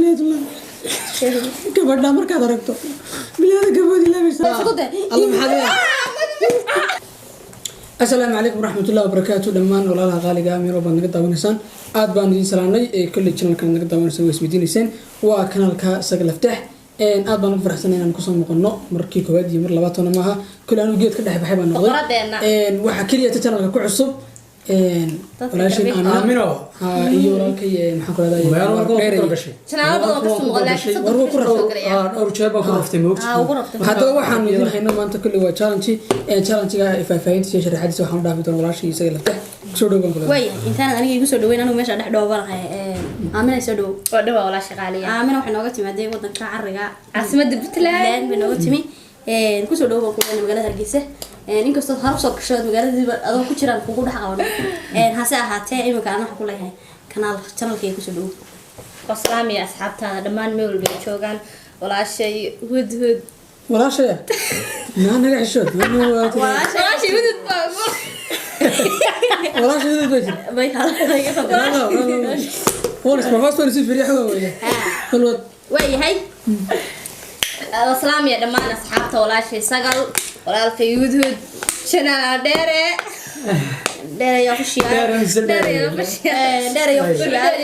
بلاد الله gabadha markaad aragto bilaada gabadhi labisa Allah maxaa Assalaamu alaykum warahmatullahi wabarakatuh dhamaan walaalaha qaaliga ah meelo badan naga daawanaysan aad baan idin salaamay kulli channelka naga daawanaysan way isweydiinaysan waa kanaalka Sagalaftax aad baan ugu faraxsanahay inaan ku soo noqono markii koowaad iyo mar labaad maaha kulli aanu geed ka dhex baxay baan noqday waxa kaliya channelka ku cusub walaashin aamino iyo walaalkay maxaan ku raadayay meel warqo ku gashay channel badan ka soo walaashin warqo ku raftay oo jeeba ku raftay moogta hadda waxaan idin haynaa maanta kulli waa challenge-ga faafaynta iyo sharaxadiisa waxaan dhaafi doonaa walaashii Sagalaftax soo dhawaan kula way intaan aniga igu soo dhaweyn anigu meesha dhex dhoobanahay aamina soo dhaw oo dhawa walaashii qaaliya aamina waxay nooga timaaday wadanka Cariga caasimadda Puntland bay nooga timi ku soo dhaw ku magaalada Hargeysa inkastoo haro soo gashay magaalada adoo ku jiraan kugu dhax qaban hase ahaatee imika aan wax ku leeyahay channelkay ku soo dhaw waslaam iyo asxaabtaada dhamaan meel walba joogan walaashay hud walaashay naga xishood walaashay hud walaashay hud bay kala walaas ma hoostan si firiix weeye kulwad way waslaam iyo dhamaan asxaabta walaashay Sagal walaalkay hud channel dheere dheere ku shiyaal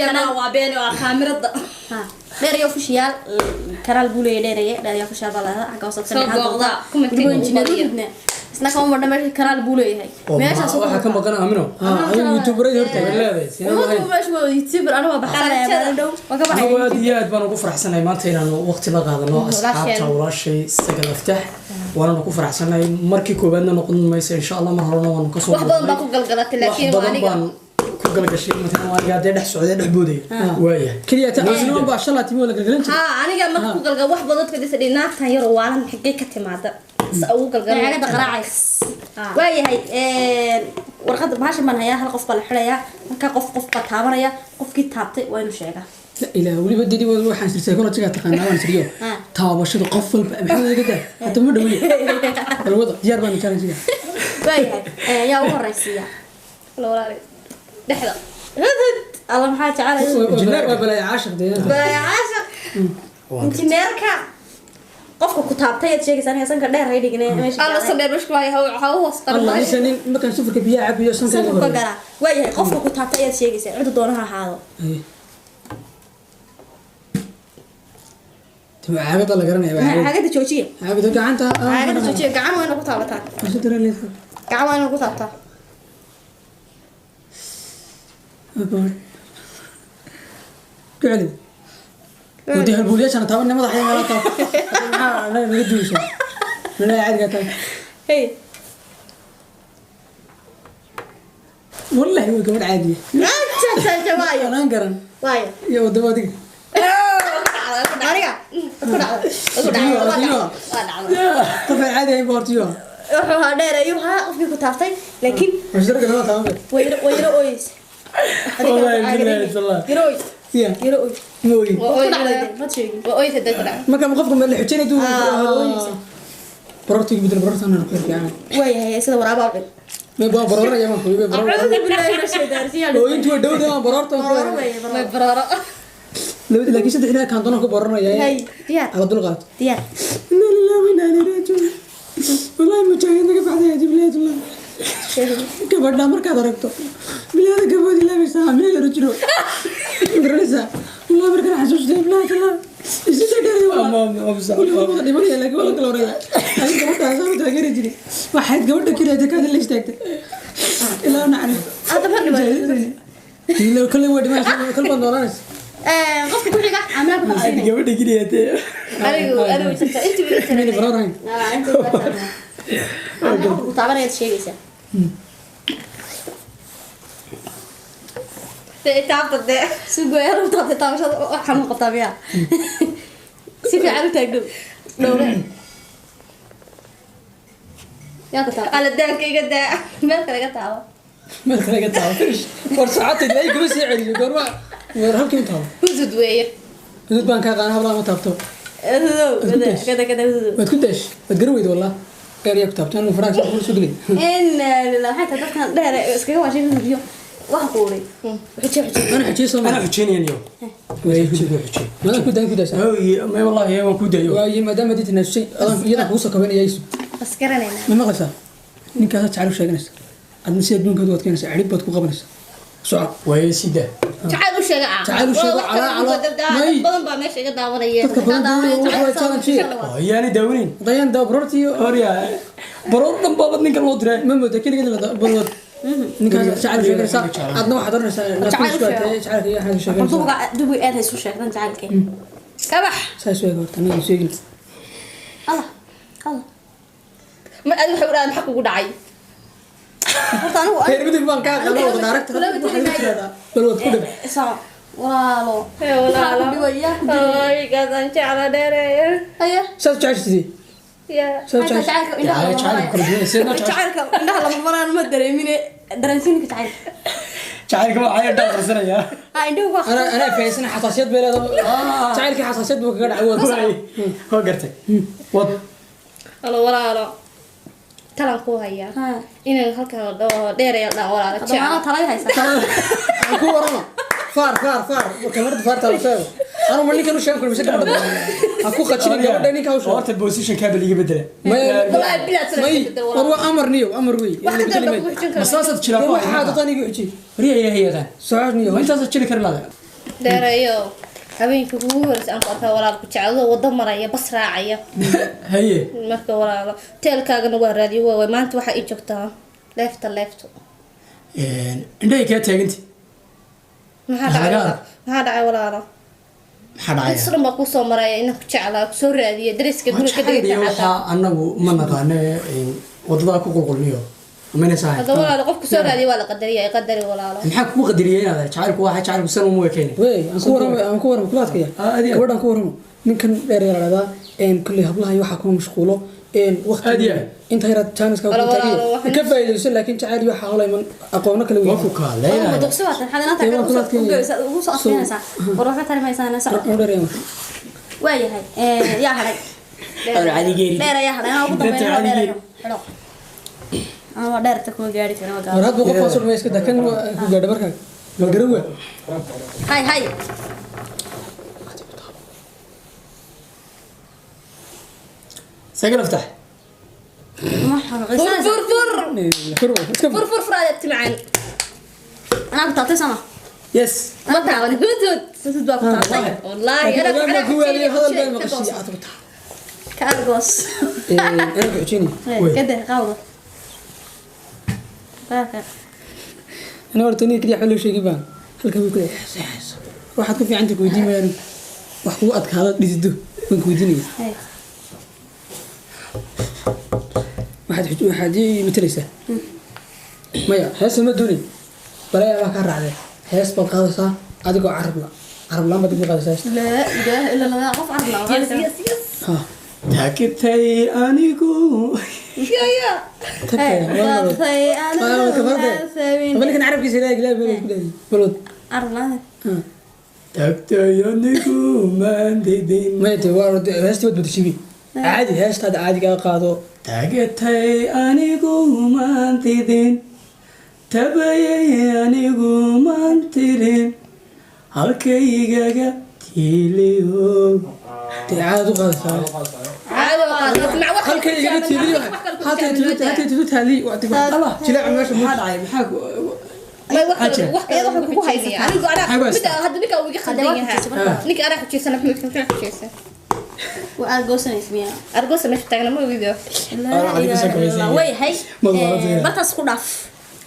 kana waa been oo kaamirada dheere ku shiyaal kanaal buulay dheere ku shiyaal balaada aka soo sameeyay kuma injineerina isna ka umar dhameey kanaal buulay meesha soo waxa ka maqan aamino youtuber ay horta leedahay sinahay youtuber aniga baxsanaya dhow waxa baxay aad baan ugu faraxsanahay maanta inaan waqti la qaadano asxaabta walaashay Sagalaftax waan ugu faraxsanahay markii koobaadna noqon mayso insha Allah mar horena waan ka soo wax badan baa ku galgalatay laakiin waaniga ku galgashay inta waaniga dhex socday dhex booday waaya kaliya taasina baa shalati mo la galgalan jiray aniga ma ku galgal wax badan ka dhisay naagtan yar oo waalan xigay ka timaada ugu galgalay aniga qaraacay waayahay warqad baasha man hayaa hal qof baa la xirayaa marka qof ba taabanaya qofkii taabtay waa inuu sheegaa إلى ولي بدي waxaan sirsay kuna jiga taqaan waan siriyo taabashada qof walba maxaa laga daa hada ma dhawli alwada diyaar baan challenge-ga waayahay yaa u horeysiya walaalahay dhexda Allah maxaa jecel jineer waa balay caashaq deeyaha balay caashaq injineerka qofka ku taabtay aad sheegaysan inay sanka dheer ay dhignay meesha Allah saddeer bishku waa waxa uu hoos Allah isanin markaan safarka biyaa cabiyo sanka ku gara waayahay qofka ku taabtay aad sheegaysan cid doonaha ahaado عاقد ولا قرني عاقد جوجيه عاقد قعنتها عاقد جوجيه قعن وين ku taabataa ايش ترى لي قعن وين ku taabataa اقول قاعد ودي هالبوليش انا تابعني مدح يا طب انا نقدوش لا عاد قتل هي والله هو قبل عادي انت جوايا انا قرن وايا يا ودودي aniga ku طبعا عادي بورتيو wuxuu dheerayo ha qofkii ku taaftay laakiin mashtarka lama taaban wayro oys wallahi billahi sallah yiro oys mooy ma sheegin oys dadka marka qofku ma la xijinay duu borortiga bidil borortana ku fiican waayahay sida waraaba cid ma baa boror ya ma ku ibe boror billahi rashidarsiya oo intuu dhawda bororta ma bororo لكن سد إحنا كان ضنا كبرنا يا ديار على طول غلط ديار إنا لله وإنا إليه راجعون والله مجاهد نقف على هذه بلاد الله كبرنا مركز دركتو بلاد كبر الله بس عامل له رجلو درسا والله مركز حسوس ده بلاد الله إيش تدري والله أبصر والله ما يلا لك ولا كلوريا أنا كبرت هذا تغير رجلي واحد كبرت كده كذا ليش تكتب إلا أنا عارف هذا ما لو كل واحد ما كل بندورانس qofka ku xiga amna ku xuseen gabadha giriyaatay anigu jirta inta meel baraarayn inta ku taabanayad sheegaysa taabtade suuqyada u taabashada waxaan u qabtaa biya si fiican u taagdo dhowre yaa ka taab ala daankayga daa meel kale ka taabo meel kale ka taabo fish war saacadii ay guus celiyo gorwa war halkii taabo hudud weeye hudud baan ka qaan habla ma taabto كذا ما تكدش بتقرويد والله قال يكتب تاني فراغ سوق لي إن لا حتى تكن ده اسكوا شيء فيديو waxa ku uri أنا حكي صوم أنا حجيني اليوم حجي ما أنا كنت أنكد أسأل ما والله يا ما كنت أيوه وأي ما دام بديت نفسي أنا يلا بوسة كمان يايسو bas garanayna ما قصة نك هذا تعرف شيء كنس أنا نسيت دون كذا وقت كنس عريب بتكون قبل نس سؤال وهي سيدة تعالوا sheega تعالوا sheega على badan baa meesha iga daawanaya يعني داونين ضيان دا برورتي أوريا برور دم بابد نك الله درا ما مد كل كذا برور نك هذا تعرف شيء كنس عدنا واحد درنا تعرف يا حاجة شيء كنس dubu dubu aad hayso sheegtan jacalkay kabax ساي سوي قرط أنا سوي قلت allah allah ma aad waxa uu xaq ugu dhacay horta anigu خير بدك بان كان أنا وضع دارك برور كده isaa walaalo walaalo dhiwaya ay gadan jacala dheereeyo haya ساس تعرف تدي ya ساس تعرف jacalka indhaha تعال كل جيل سيدنا jacalka indhaha lama maraan ma dareemine dareensiinka jacalka تعال كم عيا دار سنة يا ha indhuhu waa أنا في سنة حساسيات بلا تعرف كي حساسيات بوكا قاعد عود هو قرتك وض halo walaalo talan ku haya ha inaan halka dheereeyo dhan walaalo hadana jacala talay haysa أكو ورنا فار وكاميرا فار تلفزيون أنا ما نيجي نشوف كل شيء قبل أكو قتشين قبل دني كاوش صورت البوزيشن كابل يجي بدله ما والله بلا ما هو أمر وي واحد دابا بس صارت تشيل هو حاجة ثانية يحكي ريا هي غا ساعدني وانت صارت تشيل كرلا dheereeyo habeenkii ugu horreysay aan ku arkay walaalku jacayl wada maraya bas raacaya هي marka walaalo teelkaagana waa raadiyo waa maanta waxa ii joogtaa leefto عندي كده تاجنتي maxaa dhacay walaalo maxaa dhacay isla ma ku soo maray inaan ku jeclaa ku soo raadiyo dariska guriga ka dhigay waxa anagu ma naqaane wadada ku qulqulniyo mana sahay hada walaalo qofku soo raadiyo waa la qadariyaa qadari walaalo maxaa ku qadariyay inaad jacaylku waxa jacaylku san uma keenay وي أنكو ورم كل هذا كيا كبر أنكو ورم من كان داري على هذا إن كل هبلها يوحى كون مشغولة إن وقت أنت هيرت تانس كون تاجي كيف يدرس لكن تعالي يوحى على من أقونا كل ما فوق لا ma duqsiwaatan xadanaadka ugu soo afeenaysa waxa tarmaysan sa أمرين waa yahay yaa haday عادي جيري dheer ayaa haday anaa ugu dambeeyo dheer dheer ta kuma gaari karin wada مرات بقى فاصل ما يسكت لكن هو قاعد بركة قالوا hay سجل افتح ma xaqaysan fur fraadati macaan anaa ku taabtay sama يس ma taaban hudud sidoo baa ku taabtay wallahi أنا هو اللي هذا البال مقصي أعتقد ka argos أنا بحكيني كده قاوده بارك أنا ورتني كذي حلو شيء جبان هل كم يقول إحساس واحد كم في عندك ويدي ما وحقوقك هذا ديزدو من كويديني هاي واحد مترسة ما يا هاس ما دوني بلا يا بكر عليه هاس بالقاضي أدقو عرب لا ما تقول قاضي لا اله الا الله قف عرضنا يس يس يس ها تاكتي انيكو يا طفي انا أقول لك نعرف كيس لا بلود عرضنا تاكتي انيكو ما ديدين ما يتوارد هاس تود بتشبي عادي هاس هذا عادي قاضو تاكتي انيكو ما ديدين تبايي انيكو ما تيرين halkaygaga tiiliyo عادي قاضي عادي وقال مع واحد halka iga tiiliyo hata tidu taali waqti Allah jilaa meesha maxaa dhacay maxaa ما واحد واحد كوكو هايزي أنا بدأ هذا نيكا ويجي خدينها نيكا أنا كنت سنة محمد كنت كنت سنة وأرجوسنا اسمها أرجوس مش بتاعنا ما فيديو لا إله إلا الله وي هاي برتاس خلاف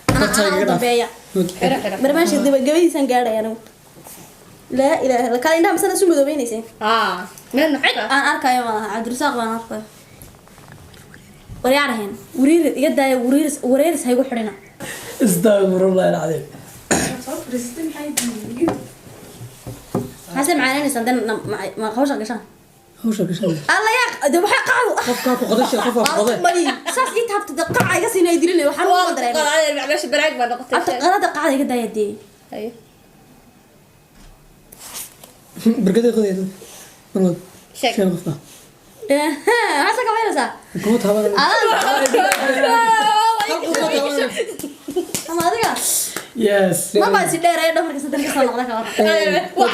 أنا ضبيع برماش قبل سنة قاعدة يعني لا إله إلا كان عندها مثلا سمو ذبيني سين من النحيل أنا أركا يوم عبد الرزاق وأنا أركا وريعرهن ورير يدا وريرس هيقول حرنا استغفر الله العظيم حسب معانا نسندن ما خوش قشان هوش كشان الله يا ده بحق قالوا قفكاكو قدش قفكاكو قدش مالي ساس إنت هبتدقع عيقا سينا يدريني وحنا ما قال درينا أنا بعملش براك ما نقطة أنا دقع يقدا يدي أيه بركدي قضية بلود شك شيء غفا هسا كمان سا كم تهبل أما هذا yes ما بس دير اي دمر كسدن كسو نقدا كور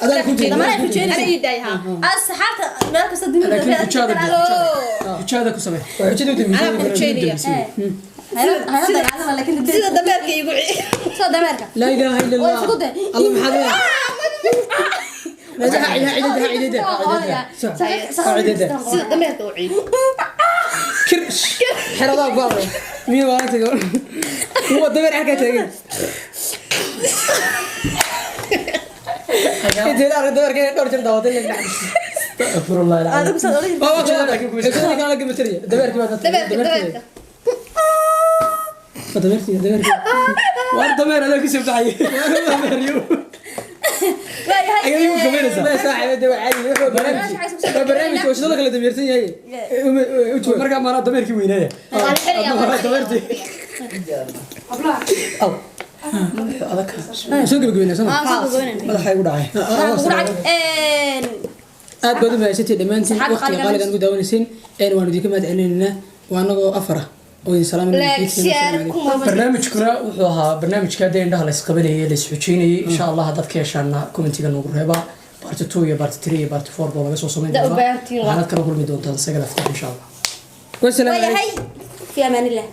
هذا كنت ما انا كنت انا يدايها الصحابه ما كسدن كشاده كسمه وحجدو دمي انا كنت شيريا هذا على لكن sida dameerka igu soo dameerka لا اله الا الله الله محمد لا عيدها sida dameerka u ciid كرش حرضا بابا مين وانت هو الدمر حكى تاجي انت لا الدمر كان دور جرد داوتين استغفر الله العظيم انا كسر اولي بابا كان لك متري دمر كما dameerka دمر والدمر انا كسبت عي ايوه كمان صاحب ده عادي برنامج وش ده اللي دمرتين هي marka ma dameerkii weynaa dameertii aw adag soo gabagabeyna sama madaxa igu dhacay aad baad u mahadsantii dhamaantiin waqtiga qaaligan ugu daawanaysiin waan idinka mahad celinayna waa anagoo afara oo idin salaaminayna barnaamijkuna wuxuu ahaa barnaamijka indhaha la isqabanayay la isxujeynayay insha Allah dadka yeeshaana commentiga nagu reeba part 2 iyo part 3 iyo part 4 baa laga soo sameyn doonaa waxaad kala kulmi doontaan isaga lafta insha Allah والسلام عليكم في امان الله